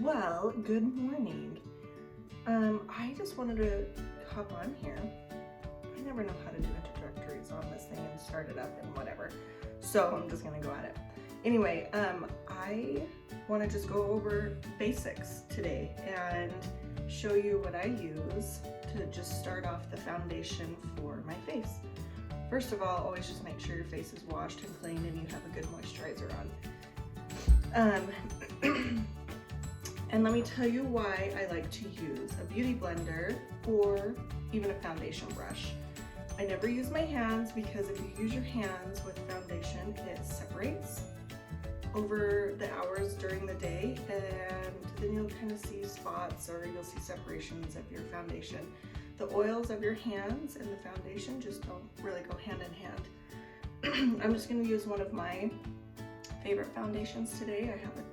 Well, good morning. I just wanted to hop on here. I never know how to do introductories on this thing and start it up and whatever. So I'm just gonna go at it. Anyway, I wanna just go over basics today and show you what I use to just start off the foundation for my face. First of all, always just make sure your face is washed and clean and you have a good moisturizer on. And let me tell you why I like to use a beauty blender or even a foundation brush. I never use my hands because if you use your hands with foundation, it separates over the hours during the day, and then you'll kind of see spots or you'll see separations of your foundation. The oils of your hands and the foundation just don't really go hand in hand. I'm just going to use one of my favorite foundations today. I have a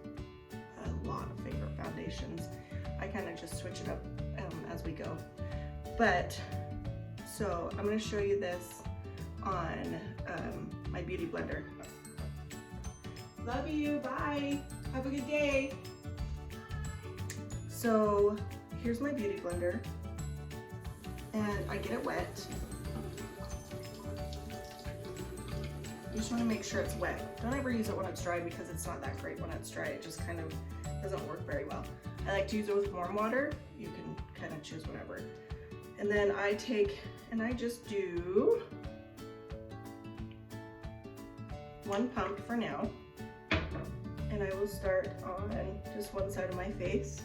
lot of favorite foundations. I kind of just switch it up as we go. But so I'm going to show you this on my beauty blender. Love you, bye, have a good day. So here's my beauty blender, and I get it wet. You just want to make sure it's wet. Don't ever use it when it's dry because it's not that great when it's dry. It just kind of doesn't work very well. I like to use it with warm water. You can kind of choose whatever. And then I take and I just do one pump for now. And I will start on just one side of my face.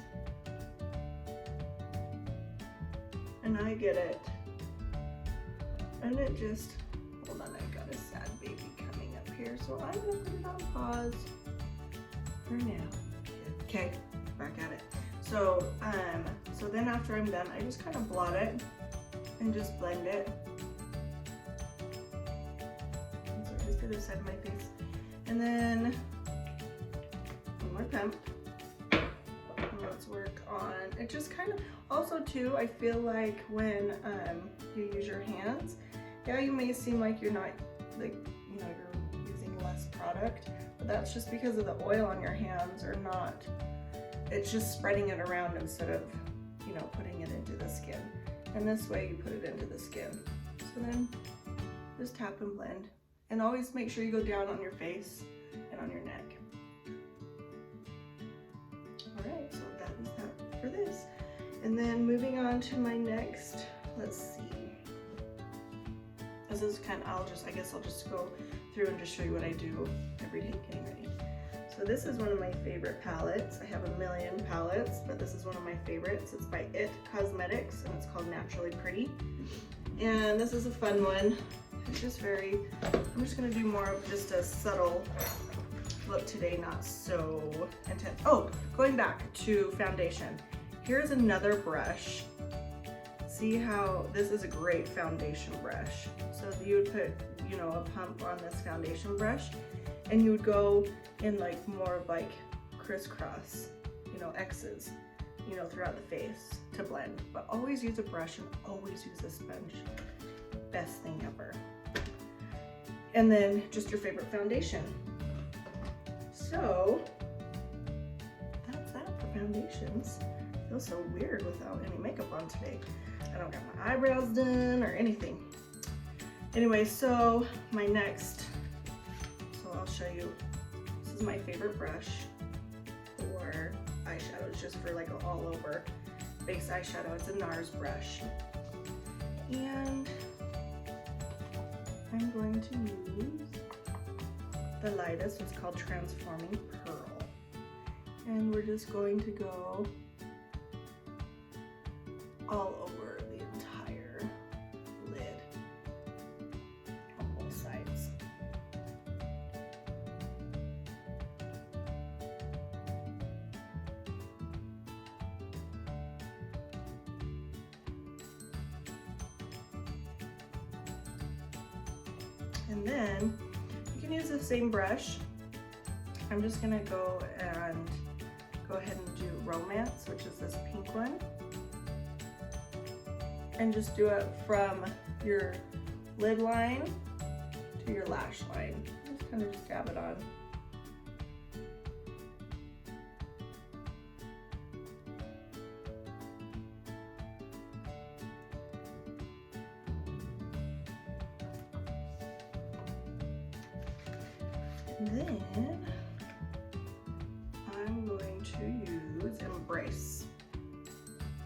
And I get it. And it just, hold on, I've got a sad baby coming up here. So I'm gonna put it on pause for now. Okay, back at it. So, so then after I'm done, I just kind of blot it and just blend it. And so just to the side of my face. And then one more pump. And let's work on it. Just kind of, also too, I feel like when you use your hands, yeah, you may seem like you're not, like, you know, you're using less product, but that's just because of the oil on your hands or not. It's just spreading it around instead of, you know, putting it into the skin. And this way you put it into the skin. So then just tap and blend. And always make sure you go down on your face and on your neck. All right, so that is that for this. And then moving on to my next, let's see. This is kind of, I guess I'll just go through and just show you what I do every day getting ready. So this is one of my favorite palettes. I have a million palettes, but this is one of my favorites. It's by IT Cosmetics and it's called Naturally Pretty. And this is a fun one. It's just very, I'm just gonna do more of just a subtle look today, not so intense. Oh, going back to foundation. Here's another brush. See how this is a great foundation brush. So you would put, you know, a pump on this foundation brush and you would go in like more of like crisscross, you know, X's, you know, throughout the face to blend. But always use a brush and always use a sponge. Best thing ever. And then just your favorite foundation. So that's that for foundations. I feel so weird without any makeup on today. I don't got my eyebrows done or anything. Anyway, so my next, so I'll show you, this is my favorite brush for eyeshadows, just for like all over base eyeshadow. It's a NARS brush. And I'm going to use the lightest, it's called Transforming Pearl. And we're just going to go all over the entire lid on both sides. And then you can use the same brush. I'm just gonna go ahead and do Romance, which is this pink one. And just do it from your lid line to your lash line. Just kind of just dab it on. And then I'm going to use Embrace.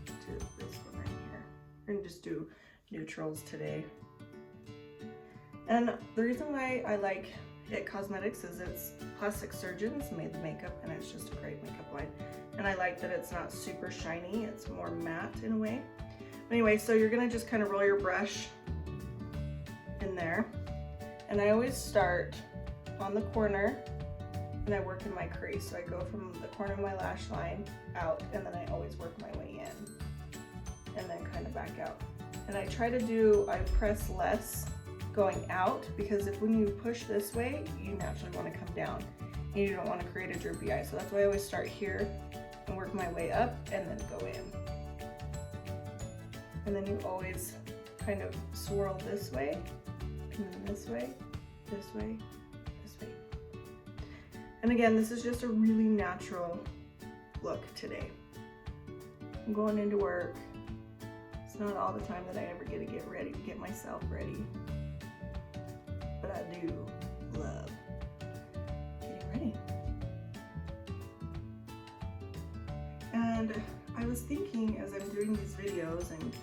To this one right here. We're gonna just do neutrals today. And the reason why I like IT Cosmetics is it's plastic surgeons made the makeup, and it's just a great makeup line. And I like that it's not super shiny, it's more matte in a way. Anyway, so you're gonna just kind of roll your brush in there. And I always start on the corner and I work in my crease. So I go from the corner of my lash line out, and then I always work my way in and then kind of back out. And I try to do, I press less going out, because if when you push this way, you naturally want to come down and you don't want to create a droopy eye. So that's why I always start here and work my way up and then go in. And then you always kind of swirl this way, and then this way, this way, this way. And again, this is just a really natural look today. I'm going into work. It's not all the time that I ever get to get ready, to get myself ready. But I do love getting ready. And I was thinking, as I'm doing these videos and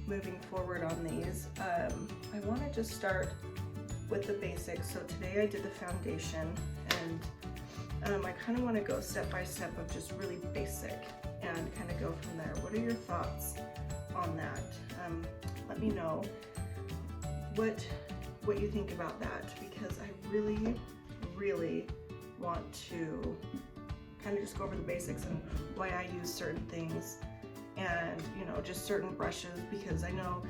moving forward on these, I want to just start with the basics. So today I did the foundation, and I kind of want to go step by step of just really basic and kind of go from there. What are your thoughts on that? Let me know what you think about that, because I really want to kind of just go over the basics and why I use certain things, and you know, just certain brushes, because I know,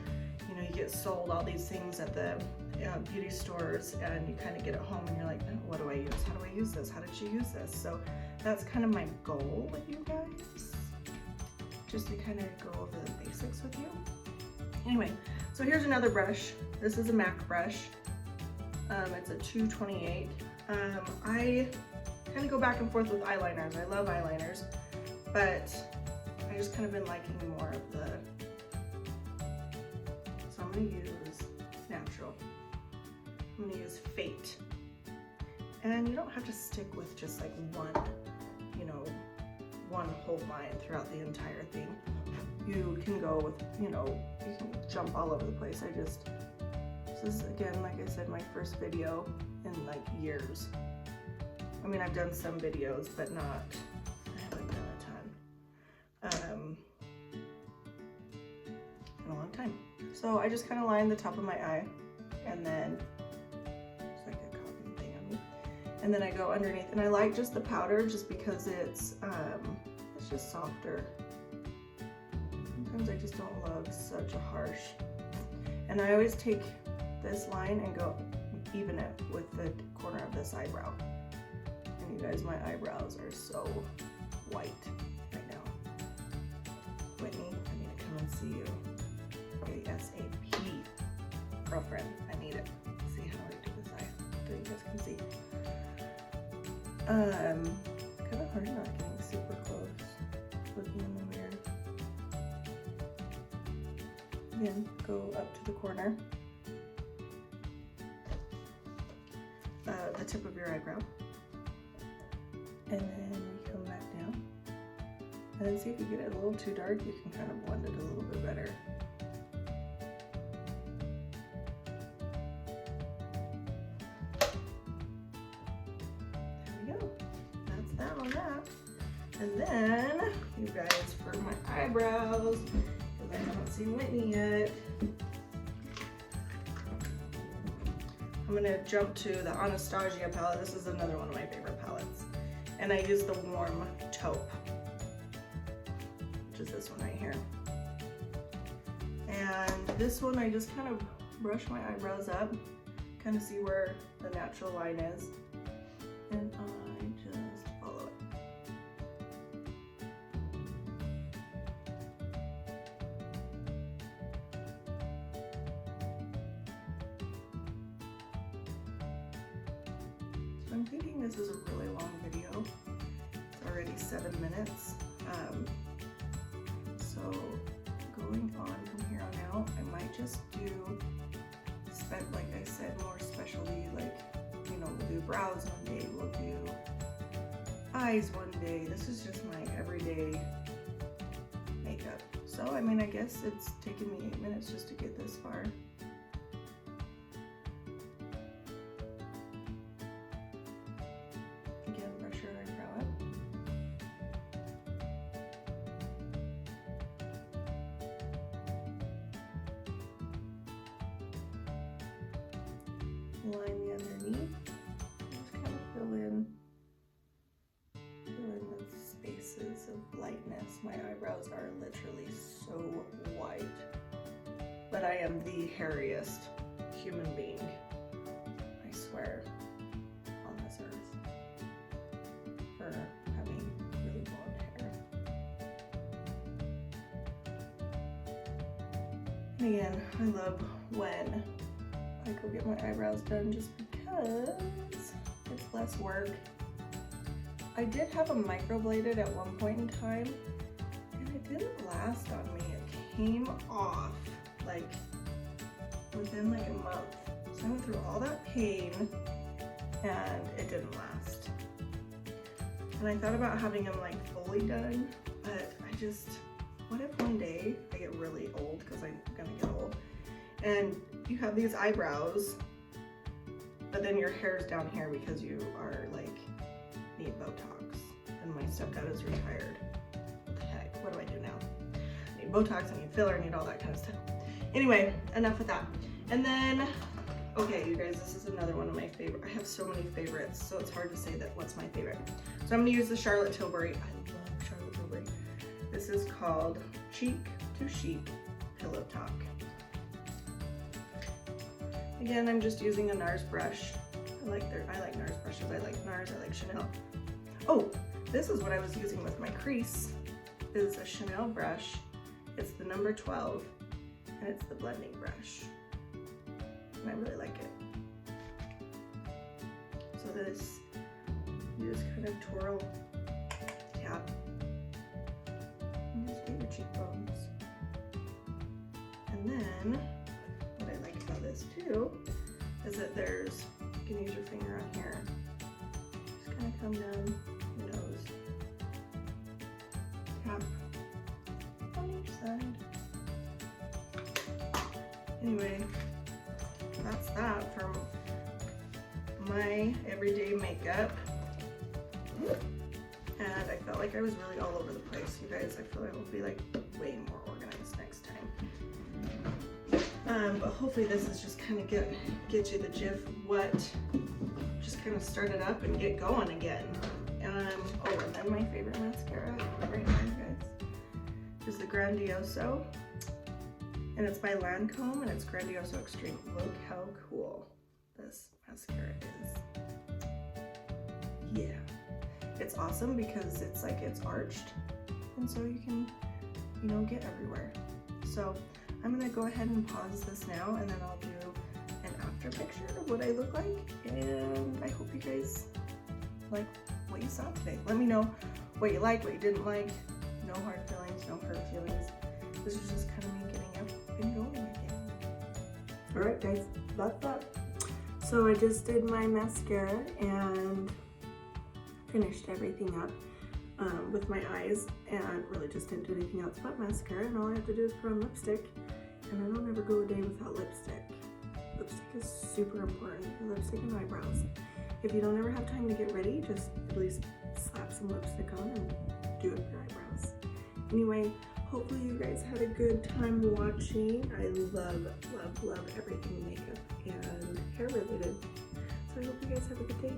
you know, you get sold all these things at the beauty stores, and you kind of get it home and you're like, oh, what do I use? How do I use this? How did you use this? So that's kind of my goal with you guys, just to kind of go over the basics with you. Anyway, so here's another brush. This is a MAC brush. It's a 228. I kind of go back and forth with eyeliners. I love eyeliners, but I just kind of been liking more of the, so I'm gonna use natural. I'm gonna use Fate. And you don't have to stick with just like one, you know, one whole line throughout the entire thing. You can go with, you know, you can jump all over the place. This is, again, like I said, my first video in like years. I mean, I've done some videos, but not, I haven't done a ton in a long time. So I just kind of line the top of my eye, and then it's like a cotton thing on me. And then I go underneath, and I like just the powder just because it's just softer. Sometimes I just don't love such a harsh. And I always take this line and go even it with the corner of this eyebrow. And you guys, my eyebrows are so white right now. Whitney, I need to come and see you. ASAP. Girlfriend, I need it. See how I do this eye so you guys can see. Kind of hard not getting super close. Looking in the mirror. Again, go up to the corner. The tip of your eyebrow. And then you come back down. And then see if you get it a little too dark, you can kind of blend it a little bit better. There we go. That's that on that. And then, you guys, for my eyebrows, because I haven't seen Whitney yet, I'm going to jump to the Anastasia palette. This is another one of my favorite palettes. And I use the Warm Taupe, which is this one right here. And this one, I just kind of brush my eyebrows up, kind of see where the natural line is. And I just follow it. So I'm thinking this is a really long video. It's already 7 minutes. So going on from here on out, I might just do, like I said, more specialty, like, you know, we'll do brows one day, we'll do eyes one day. This is just my everyday makeup. So, I mean, I guess it's taken me 8 minutes just to get this far. Again, brush your eyebrow up. Line the underneath. Just kind of fill in the spaces of lightness. My eyebrows are literally so white, but I am the hairiest human being, I swear, on this earth, for having really blonde hair. And again, I love when I go get my eyebrows done just because it's less work. I did have a microbladed at one point in time, and it didn't last on me. It came off like within like a month. So I went through all that pain and it didn't last. And I thought about having them like fully done, but I just, what if one day I get really old, because I'm gonna get old, and you have these eyebrows, but then your hair's down here because you are like, need Botox, and my stepdad is retired. What the heck, what do I do now? I need Botox, I need filler, I need all that kind of stuff. Anyway, enough with that. And then, okay, you guys, this is another one of my favorite. I have so many favorites, so it's hard to say that what's my favorite. So I'm gonna use the Charlotte Tilbury. I love Charlotte Tilbury. This is called Cheek to Chic Pillow Talk. Again, I'm just using a NARS brush. I like NARS brushes. I like NARS, I like Chanel. Oh, this is what I was using with my crease. Is a Chanel brush. It's the number 12, and it's the blending brush. And I really like it. So this, you just kind of twirl, tap, and just get your cheekbones. And then, what I like about this too, is that there's, you can use your finger on here, just kind of come down your nose, tap on each side. Anyway, that's that for my everyday makeup. And I felt like I was really all over the place, you guys. I feel like I'll be like way more organized next time. But hopefully this is just kind of get you the gist of what, just kind of start it up and get going again. Oh, and then my favorite mascara right now, you guys, is the Grandioso. And it's by Lancome, and it's Grandioso Extreme. Look how cool this mascara is. Yeah. It's awesome because it's like, it's arched, and so you can, you know, get everywhere. So I'm gonna go ahead and pause this now, and then I'll do an after picture of what I look like. And I hope you guys like what you saw today. Let me know what you liked, what you didn't like. No hard feelings, no hurt feelings. This is just kind of me getting up and going again. All right, guys, that's that. So I just did my mascara and finished everything up with my eyes, and really just didn't do anything else but mascara, and all I have to do is put on lipstick, and I don't ever go a day without lipstick. Lipstick is super important for lipstick and eyebrows. If you don't ever have time to get ready, just at least slap some lipstick on and do it for your eyebrows. Anyway, hopefully you guys had a good time watching. I love, love, love everything makeup and hair related. So I hope you guys have a good day.